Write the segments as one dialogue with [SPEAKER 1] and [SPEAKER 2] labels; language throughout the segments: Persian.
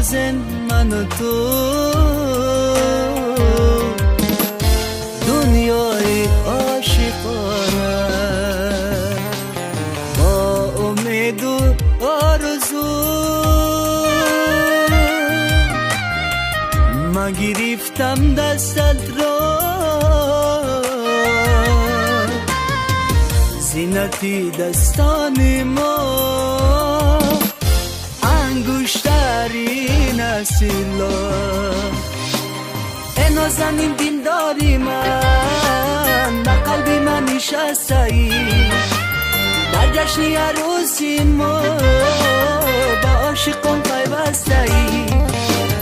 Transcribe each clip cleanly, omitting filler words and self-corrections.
[SPEAKER 1] بسازن من و تو دنیای عاشقانه با امید و آرزو من گرفتم دستت را زینتی دستان ما انگشترین سیلا نازنین دینداری من به قلبی من نشسته ای در جشنی عروسی ما به عاشقان پیوسته ای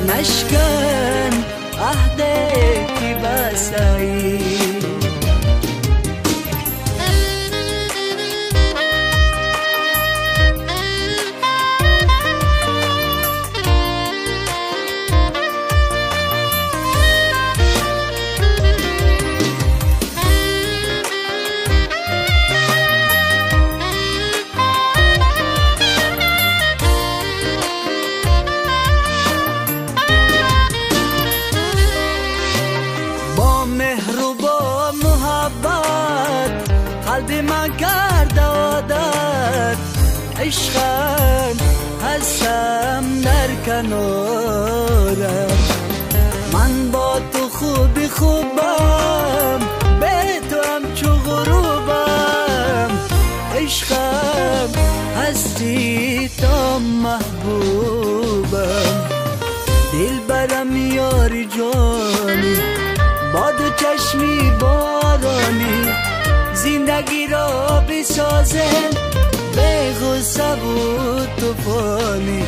[SPEAKER 1] نشکن عهده که بسته ای قلبی من کرد عادت عشقم هستم در کنارم من با تو خوبم به تو همچو غروبم عشقم هستی تا محبوبم دل برم یاری جانی با دو چشمی بارانی زندگی را بسازن به غصه و توفانی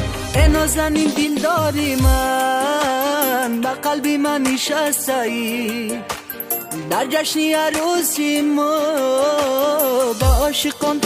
[SPEAKER 1] نازنین دینداری من به قلبی من نشسته ای در جشنی عروسی ما با عاشقان